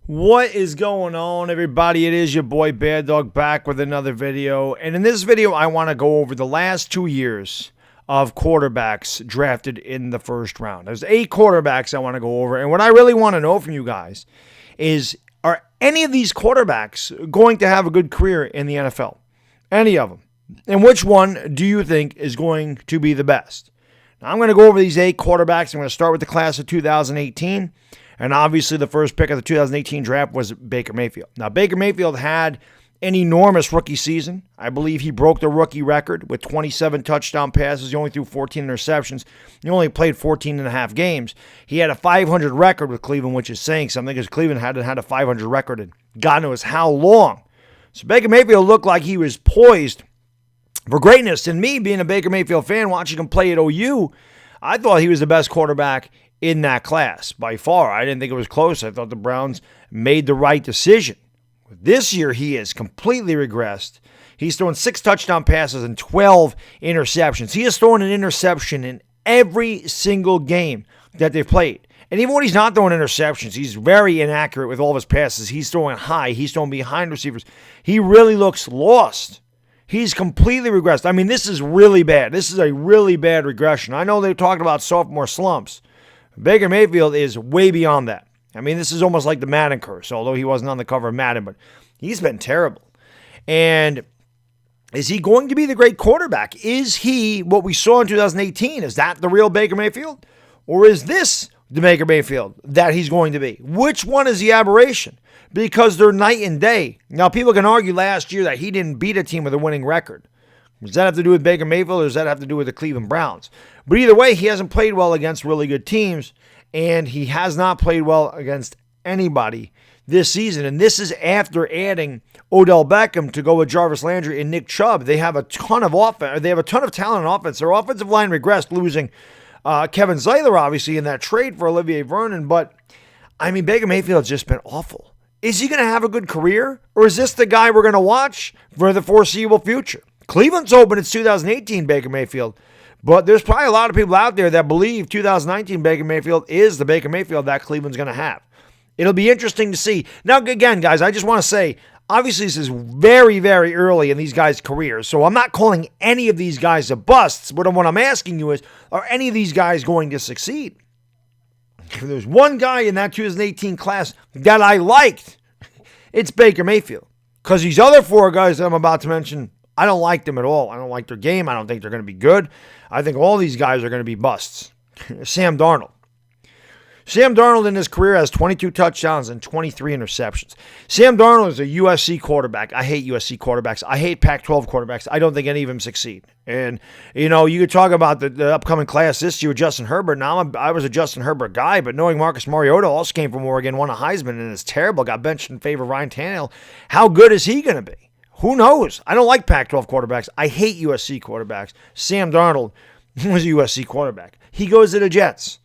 What is going on, everybody? It is your boy Baddog back with another video. And in this video, I want to go over the last 2 years of quarterbacks drafted in the first round. There's 8 quarterbacks I want to go over. And what I really want to know from you guys is, are any of these quarterbacks going to have a good career in the NFL? Any of them? And which one do you think is going to be the best? Now, I'm going to go over these 8 quarterbacks. I'm going to start with the class of 2018. And obviously, the first pick of the 2018 draft was Baker Mayfield. Now, Baker Mayfield had an enormous rookie season. I believe he broke the rookie record with 27 touchdown passes. He only threw 14 interceptions. He only played 14 and a half games. He had a 500 record with Cleveland, which is saying something, because Cleveland hadn't had a 500 record in God knows how long. So Baker Mayfield looked like he was poised for greatness. And me, being a Baker Mayfield fan, watching him play at OU, I thought he was the best quarterback in that class by far. I didn't think it was close. I thought the Browns made the right decision. This year, he has completely regressed. He's thrown 6 touchdown passes and 12 interceptions. He has thrown an interception in every single game that they've played. And even when he's not throwing interceptions, he's very inaccurate with all of his passes. He's throwing high. He's throwing behind receivers. He really looks lost. He's completely regressed. I mean, this is really bad. This is a really bad regression. I know they talked about sophomore slumps. Baker Mayfield is way beyond that. I mean, this is almost like the Madden curse, although he wasn't on the cover of Madden, but he's been terrible. And is he going to be the great quarterback? Is he what we saw in 2018? Is that the real Baker Mayfield? Or is this the Baker Mayfield that he's going to be? Which one is the aberration? Because they're night and day. Now, people can argue last year that he didn't beat a team with a winning record. Does that have to do with Baker Mayfield, or does that have to do with the Cleveland Browns? But either way, he hasn't played well against really good teams, and he has not played well against anybody this season. And this is after adding Odell Beckham to go with Jarvis Landry and Nick Chubb. They have a ton of offense. They have a ton of talent on offense. Their offensive line regressed, losing Kevin Zeitler, obviously, in that trade for Olivier Vernon. But, I mean, Baker Mayfield's just been awful. Is he going to have a good career, or is this the guy we're going to watch for the foreseeable future? Cleveland's hoping it's 2018 Baker Mayfield, but there's probably a lot of people out there that believe 2019 Baker Mayfield is the Baker Mayfield that Cleveland's going to have. It'll be interesting to see. Now, again, guys, I just want to say, obviously this is very, very early in these guys' careers, so I'm not calling any of these guys a busts, but what I'm asking you is, are any of these guys going to succeed? If there's one guy in that 2018 class that I liked, it's Baker Mayfield. Because these other 4 guys that I'm about to mention, I don't like them at all. I don't like their game. I don't think they're going to be good. I think all these guys are going to be busts. Sam Darnold. Sam Darnold in his career has 22 touchdowns and 23 interceptions. Sam Darnold is a USC quarterback. I hate USC quarterbacks. I hate Pac-12 quarterbacks. I don't think any of them succeed. And, you know, you could talk about the upcoming class this year with Justin Herbert. Now, I was a Justin Herbert guy, but knowing Marcus Mariota also came from Oregon, won a Heisman, and is terrible, got benched in favor of Ryan Tannehill. How good is he going to be? Who knows? I don't like Pac-12 quarterbacks. I hate USC quarterbacks. Sam Darnold was a USC quarterback. He goes to the Jets.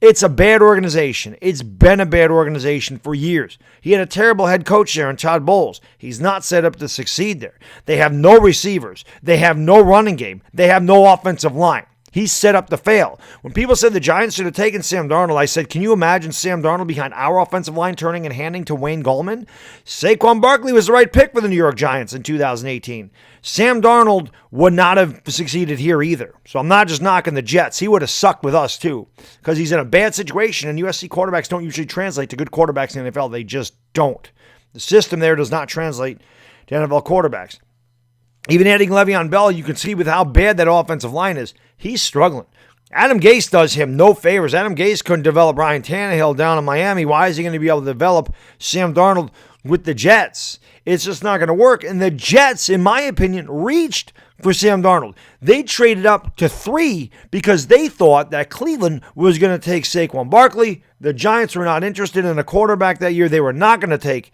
It's a bad organization. It's been a bad organization for years. He had a terrible head coach there in Todd Bowles. He's not set up to succeed there. They have no receivers. They have no running game. They have no offensive line. He's set up to fail. When people said the Giants should have taken Sam Darnold, I said, can you imagine Sam Darnold behind our offensive line turning and handing to Wayne Gallman? Saquon Barkley was the right pick for the New York Giants in 2018. Sam Darnold would not have succeeded here either. So I'm not just knocking the Jets. He would have sucked with us too, because he's in a bad situation, and USC quarterbacks don't usually translate to good quarterbacks in the NFL. They just don't. The system there does not translate to NFL quarterbacks. Even adding Le'Veon Bell, you can see with how bad that offensive line is, he's struggling. Adam Gase does him no favors. Adam Gase couldn't develop Ryan Tannehill down in Miami. Why is he going to be able to develop Sam Darnold with the Jets? It's just not going to work. And the Jets, in my opinion, reached for Sam Darnold. They traded up to 3 because they thought that Cleveland was going to take Saquon Barkley. The Giants were not interested in a quarterback that year. They were not going to take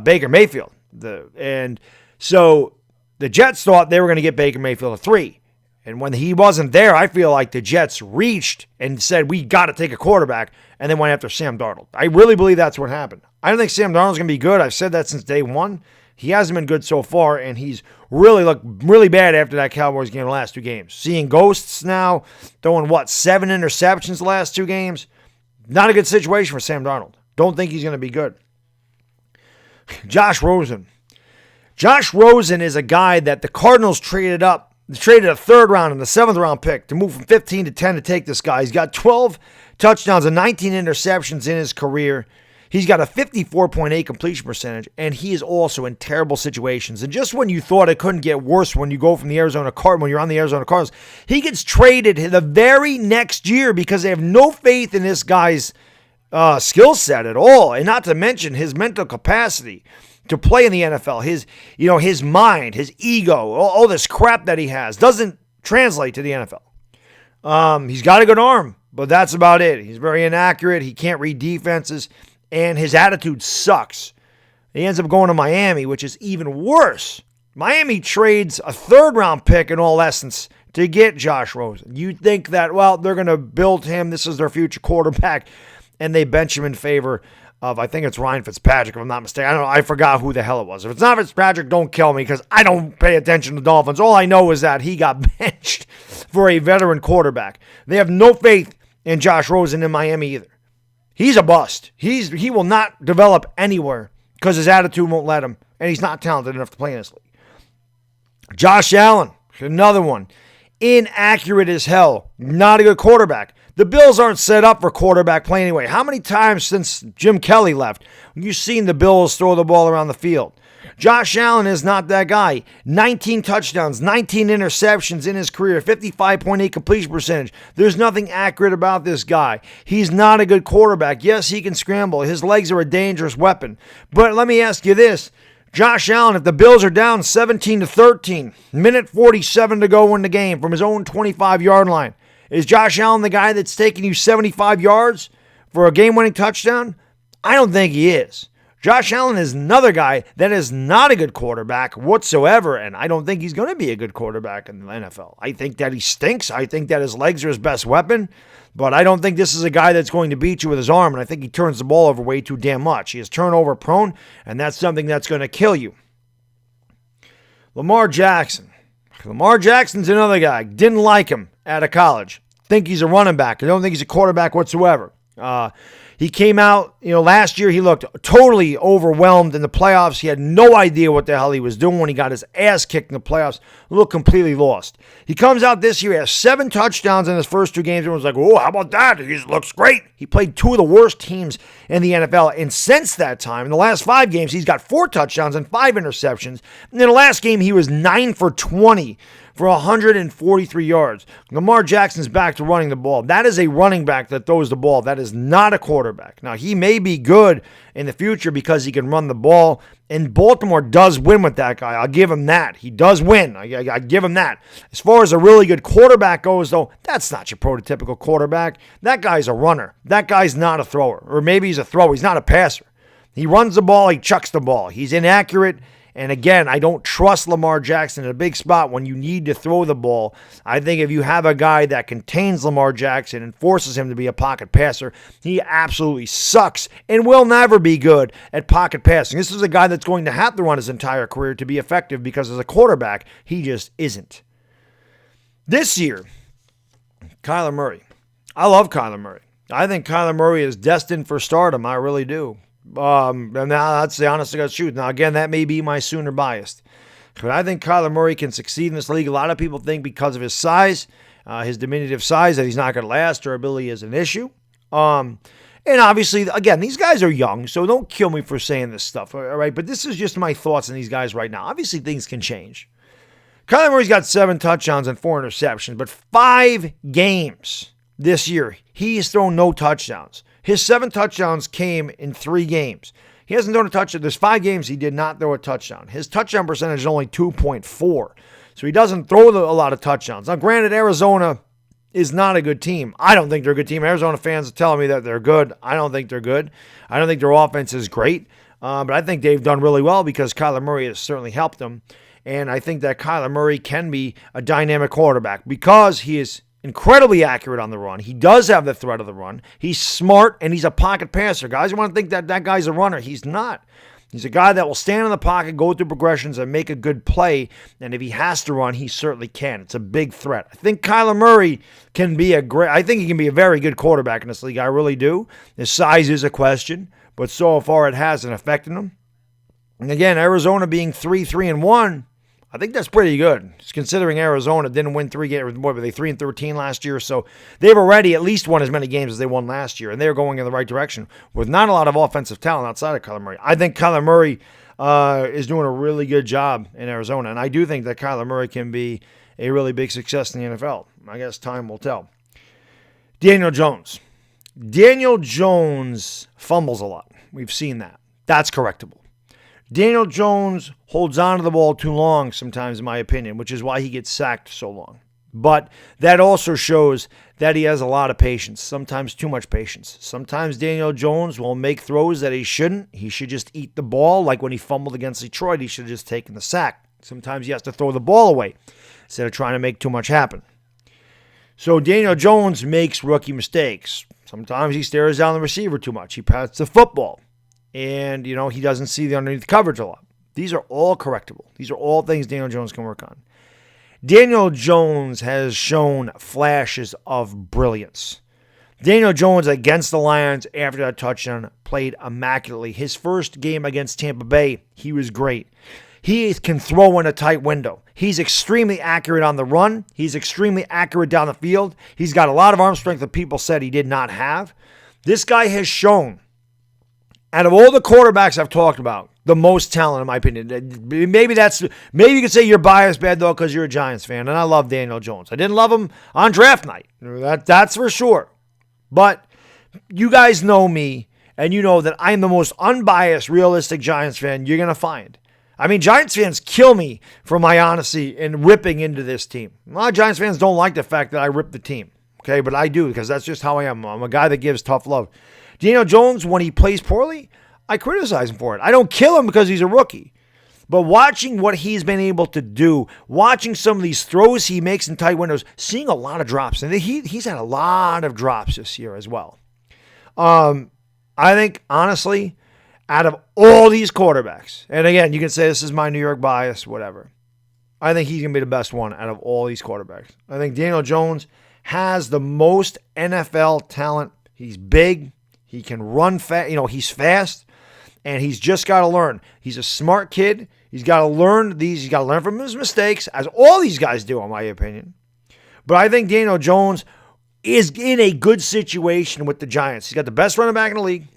Baker Mayfield. So the Jets thought they were going to get Baker Mayfield at 3. And when he wasn't there, I feel like the Jets reached and said, we got to take a quarterback, and then went after Sam Darnold. I really believe that's what happened. I don't think Sam Darnold's going to be good. I've said that since day one. He hasn't been good so far, and he's really looked really bad after that Cowboys game the last 2 games. Seeing ghosts now, throwing, 7 interceptions the last 2 games? Not a good situation for Sam Darnold. Don't think he's going to be good. Josh Rosen. Josh Rosen is a guy that the Cardinals traded up. They traded a third round and a seventh round pick to move from 15 to 10 to take this guy. He's got 12 touchdowns and 19 interceptions in his career. He's got a 54.8 completion percentage, and he is also in terrible situations. And just when you thought it couldn't get worse when you go from the Arizona Cardinals, when you're on the Arizona Cardinals, he gets traded the very next year because they have no faith in this guy's skill set at all, and not to mention his mental capacity to play in the NFL. His mind, his ego, all this crap that he has doesn't translate to the NFL. He's got a good arm, but that's about it. He's very inaccurate. He can't read defenses. And his attitude sucks. He ends up going to Miami, which is even worse. Miami trades a third-round pick in all essence to get Josh Rosen. You think that, well, they're going to build him. This is their future quarterback. And they bench him in favor of, I think it's Ryan Fitzpatrick, if I'm not mistaken. I don't know. I forgot who the hell it was. If it's not Fitzpatrick, don't kill me because I don't pay attention to Dolphins. All I know is that he got benched for a veteran quarterback. They have no faith in Josh Rosen in Miami either. He's a bust. He will not develop anywhere because his attitude won't let him, and he's not talented enough to play in this league. Josh Allen, another one. Inaccurate as hell. Not a good quarterback. The Bills aren't set up for quarterback play anyway. How many times since Jim Kelly left have you seen the Bills throw the ball around the field? Josh Allen is not that guy. 19 touchdowns, 19 interceptions in his career, 55.8 completion percentage. There's nothing accurate about this guy. He's not a good quarterback. Yes, he can scramble. His legs are a dangerous weapon. But let me ask you this. Josh Allen, if the Bills are down 17-13, minute 47 to go in the game from his own 25-yard line, is Josh Allen the guy that's taking you 75 yards for a game-winning touchdown? I don't think he is. Josh Allen is another guy that is not a good quarterback whatsoever, and I don't think he's going to be a good quarterback in the NFL. I think that he stinks. I think that his legs are his best weapon, but I don't think this is a guy that's going to beat you with his arm, and I think he turns the ball over way too damn much. He is turnover prone, and that's something that's going to kill you. Lamar Jackson. Lamar Jackson's another guy. Didn't like him out of college. Think he's a running back. I don't think he's a quarterback whatsoever. He came out, last year he looked totally overwhelmed in the playoffs. He had no idea what the hell he was doing when he got his ass kicked in the playoffs. Looked completely lost. He comes out this year, he has 7 touchdowns in his first 2 games. Everyone's like, oh, how about that? He looks great. He played 2 of the worst teams in the NFL. And since that time, in the last 5 games, he's got 4 touchdowns and 5 interceptions. And in the last game, he was 9 for 20. For 143 yards. Lamar Jackson's back to running the ball. That is a running back that throws the ball. That is not a quarterback. Now, he may be good in the future because he can run the ball, and Baltimore does win with that guy. I'll give him that. He does win. I give him that. As far as a really good quarterback goes, though, that's not your prototypical quarterback. That guy's a runner. That guy's not a thrower. Or maybe he's a thrower. He's not a passer. He runs the ball. He chucks the ball. He's inaccurate. And again, I don't trust Lamar Jackson in a big spot when you need to throw the ball. I think if you have a guy that contains Lamar Jackson and forces him to be a pocket passer, he absolutely sucks and will never be good at pocket passing. This is a guy that's going to have to run his entire career to be effective because as a quarterback, he just isn't. This year, Kyler Murray. I love Kyler Murray. I think Kyler Murray is destined for stardom. I really do. And now that's the honest to God's truth. Now, again, that may be my Sooner biased. But I think Kyler Murray can succeed in this league. A lot of people think because of his size, his diminutive size, that he's not going to last. Durability is an issue. And obviously, again, these guys are young, so don't kill me for saying this stuff, all right? But this is just my thoughts on these guys right now. Obviously, things can change. Kyler Murray's got 7 touchdowns and 4 interceptions, but 5 games this year, he's thrown no touchdowns. His 7 touchdowns came in 3 games. He hasn't thrown a touchdown. There's 5 games he did not throw a touchdown. His touchdown percentage is only 2.4. So he doesn't throw a lot of touchdowns. Now, granted, Arizona is not a good team. I don't think they're a good team. Arizona fans are telling me that they're good. I don't think they're good. I don't think their offense is great. But I think they've done really well because Kyler Murray has certainly helped them. And I think that Kyler Murray can be a dynamic quarterback because he is incredibly accurate on the run. He does have the threat of the run. He's smart, and he's a pocket passer. Guys want to think that that guy's a runner. He's not. He's a guy that will stand in the pocket, go through progressions, and make a good play. And if he has to run, he certainly can. It's a big threat. I think Kyler Murray can be I think he can be a very good quarterback in this league. I really do. His size is a question, but so far it hasn't affected him. And again, Arizona being 3-1, I think that's pretty good. Just considering Arizona didn't win 3 games, what were they, 3-13 last year? So they've already at least won as many games as they won last year, and they're going in the right direction with not a lot of offensive talent outside of Kyler Murray. I think Kyler Murray is doing a really good job in Arizona, and I do think that Kyler Murray can be a really big success in the NFL. I guess time will tell. Daniel Jones. Daniel Jones fumbles a lot. We've seen that. That's correctable. Daniel Jones holds on to the ball too long sometimes, in my opinion, which is why he gets sacked so long. But that also shows that he has a lot of patience, sometimes too much patience. Sometimes Daniel Jones will make throws that he shouldn't. He should just eat the ball. Like when he fumbled against Detroit, he should have just taken the sack. Sometimes he has to throw the ball away instead of trying to make too much happen. So Daniel Jones makes rookie mistakes. Sometimes he stares down the receiver too much. He passes the football. And, he doesn't see the underneath coverage a lot. These are all correctable. These are all things Daniel Jones can work on. Daniel Jones has shown flashes of brilliance. Daniel Jones against the Lions after that touchdown played immaculately. His first game against Tampa Bay, he was great. He can throw in a tight window. He's extremely accurate on the run. He's extremely accurate down the field. He's got a lot of arm strength that people said he did not have. This guy has shown, out of all the quarterbacks I've talked about, the most talent, in my opinion. Maybe you could say you're biased, Bad Dog, because you're a Giants fan, and I love Daniel Jones. I didn't love him on draft night. That's for sure. But you guys know me, and you know that I'm the most unbiased, realistic Giants fan you're going to find. I mean, Giants fans kill me for my honesty in ripping into this team. A lot of Giants fans don't like the fact that I rip the team, okay? But I do, because that's just how I am. I'm a guy that gives tough love. Daniel Jones, when he plays poorly, I criticize him for it. I don't kill him because he's a rookie. But watching what he's been able to do, watching some of these throws he makes in tight windows, seeing a lot of drops. And he's had a lot of drops this year as well. I think, honestly, out of all these quarterbacks, and again, you can say this is my New York bias, whatever. I think he's going to be the best one out of all these quarterbacks. I think Daniel Jones has the most NFL talent. He's big. He can run fast. He's fast, and he's just got to learn. He's a smart kid. He's got to learn these. He's got to learn from his mistakes, as all these guys do, in my opinion. But I think Daniel Jones is in a good situation with the Giants. He's got the best running back in the league.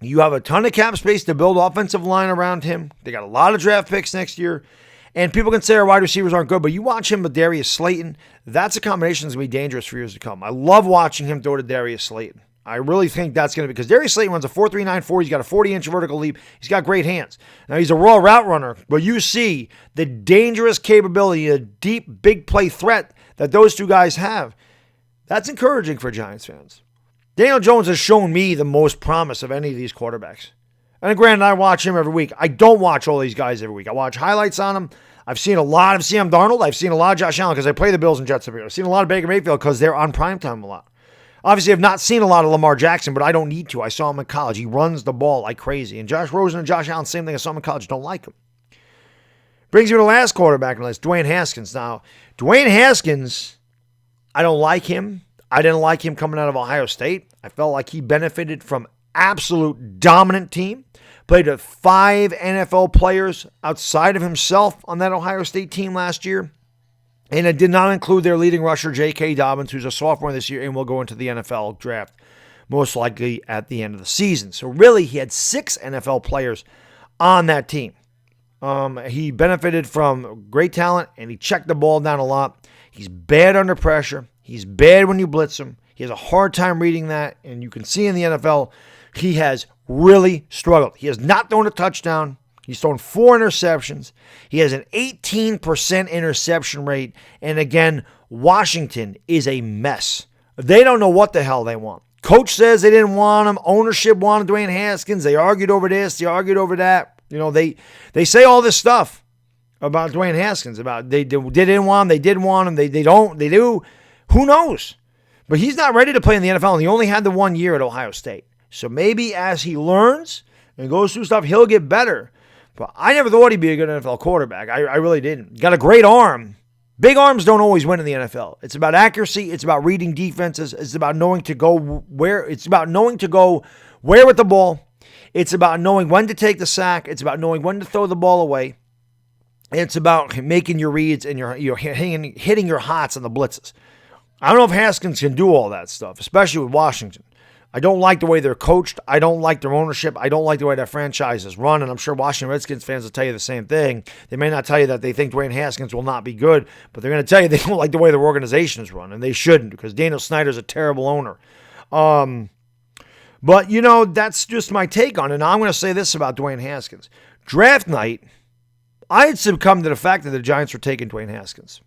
You have a ton of cap space to build offensive line around him. They got a lot of draft picks next year. And people can say our wide receivers aren't good, but you watch him with Darius Slayton, that's a combination that's going to be dangerous for years to come. I love watching him throw to Darius Slayton. I really think that's going to be, because Darius Slayton runs a 4.394. He's got a 40-inch vertical leap. He's got great hands. Now, he's a raw route runner, but you see the dangerous capability, a deep, big play threat that those two guys have. That's encouraging for Giants fans. Daniel Jones has shown me the most promise of any of these quarterbacks. And granted, I watch him every week. I don't watch all these guys every week. I watch highlights on him. I've seen a lot of Sam Darnold. I've seen a lot of Josh Allen because I play the Bills and Jets every year. I've seen a lot of Baker Mayfield because they're on primetime a lot. Obviously, I've not seen a lot of Lamar Jackson, but I don't need to. I saw him in college. He runs the ball like crazy. And Josh Rosen and Josh Allen, same thing. I saw him in college. Don't like him. Brings you to the last quarterback on the list, Dwayne Haskins. Now, Dwayne Haskins, I don't like him. I didn't like him coming out of Ohio State. I felt like he benefited from absolute dominant team. Played with 5 NFL players outside of himself on that Ohio State team last year. And it did not include their leading rusher, J.K. Dobbins, who's a sophomore this year and will go into the NFL draft most likely at the end of the season. So really, he had 6 NFL players on that team. He benefited from great talent, and he checked the ball down a lot. He's bad under pressure. He's bad when you blitz him. He has a hard time reading that, and you can see in the NFL, he has really struggled. He has not thrown a touchdown. He's thrown 4 interceptions. He has an 18% interception rate. And again, Washington is a mess. They don't know what the hell they want. Coach says they didn't want him. Ownership wanted Dwayne Haskins. They argued over this. They argued over that. They say all this stuff about Dwayne Haskins. About they didn't want him. They did want him. They don't. They do. Who knows? But he's not ready to play in the NFL. And he only had the 1 year at Ohio State. So maybe as he learns and goes through stuff, he'll get better. But I never thought he'd be a good NFL quarterback. I really didn't. Got a great arm. Big arms don't always win in the NFL. It's about accuracy. It's about reading defenses. It's about knowing to go where. It's about knowing to go where with the ball. It's about knowing when to take the sack. It's about knowing when to throw the ball away. It's about making your reads and you're hitting your hots on the blitzes. I don't know if Haskins can do all that stuff, especially with Washington. I don't like the way they're coached. I don't like their ownership. I don't like the way that franchise is run, and I'm sure Washington Redskins fans will tell you the same thing. They may not tell you that they think Dwayne Haskins will not be good, but they're going to tell you they don't like the way their organization is run, and they shouldn't because Daniel Snyder's a terrible owner. But, you know, that's just my take on it. Now, I'm going to say this about Dwayne Haskins. Draft night, I had succumbed to the fact that the Giants were taking Dwayne Haskins.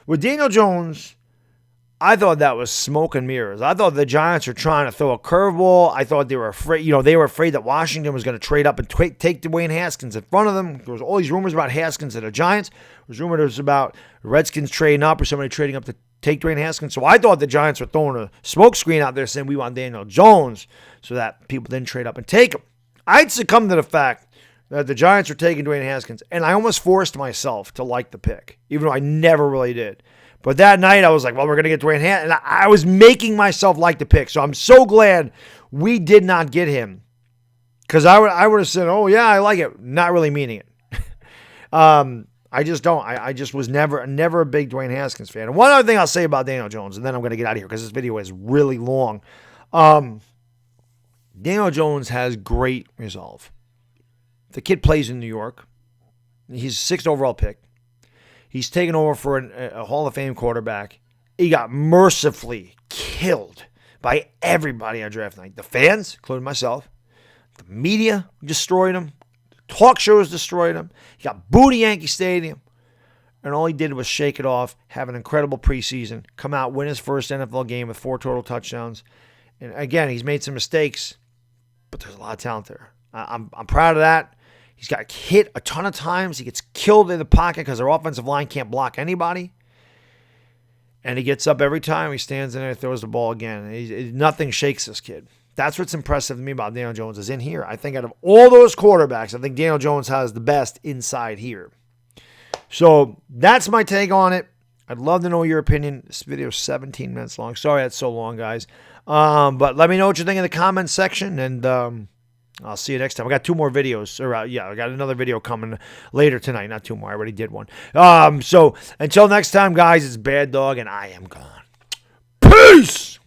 With Daniel Jones, I thought that was smoke and mirrors. I thought the Giants were trying to throw a curveball. I thought they were afraid, they were afraid that Washington was going to trade up and take Dwayne Haskins in front of them. There was all these rumors about Haskins and the Giants. There was rumors about the Redskins trading up or somebody trading up to take Dwayne Haskins. So I thought the Giants were throwing a smoke screen out there saying we want Daniel Jones so that people didn't trade up and take him. I'd succumb to the fact that the Giants were taking Dwayne Haskins, and I almost forced myself to like the pick, even though I never really did. But that night, I was like, well, we're going to get Dwayne Haskins. And I was making myself like the pick. So I'm so glad we did not get him. Because I would have said, oh, yeah, I like it. Not really meaning it. I just don't. I just was never a big Dwayne Haskins fan. And one other thing I'll say about Daniel Jones, and then I'm going to get out of here because this video is really long. Daniel Jones has great resolve. The kid plays in New York. He's a 6th overall pick. He's taken over for a Hall of Fame quarterback. He got mercifully killed by everybody on draft night. The fans, including myself. The media destroyed him. The talk shows destroyed him. He got booed at Yankee Stadium. And all he did was shake it off, have an incredible preseason, come out, win his first NFL game with 4 total touchdowns. And again, he's made some mistakes, but there's a lot of talent there. I'm proud of that. He's got hit a ton of times. He gets killed in the pocket because their offensive line can't block anybody. And he gets up every time. He stands in there and throws the ball again. Nothing shakes this kid. That's what's impressive to me about Daniel Jones is in here. I think out of all those quarterbacks, I think Daniel Jones has the best inside here. So that's my take on it. I'd love to know your opinion. This video is 17 minutes long. Sorry that's so long, guys. But let me know what you think in the comments section, and I'll see you next time. I got 2 more videos. I got another video coming later tonight. Not 2 more. I already did one. So until next time, guys, it's Baddog, and I am gone. Peace!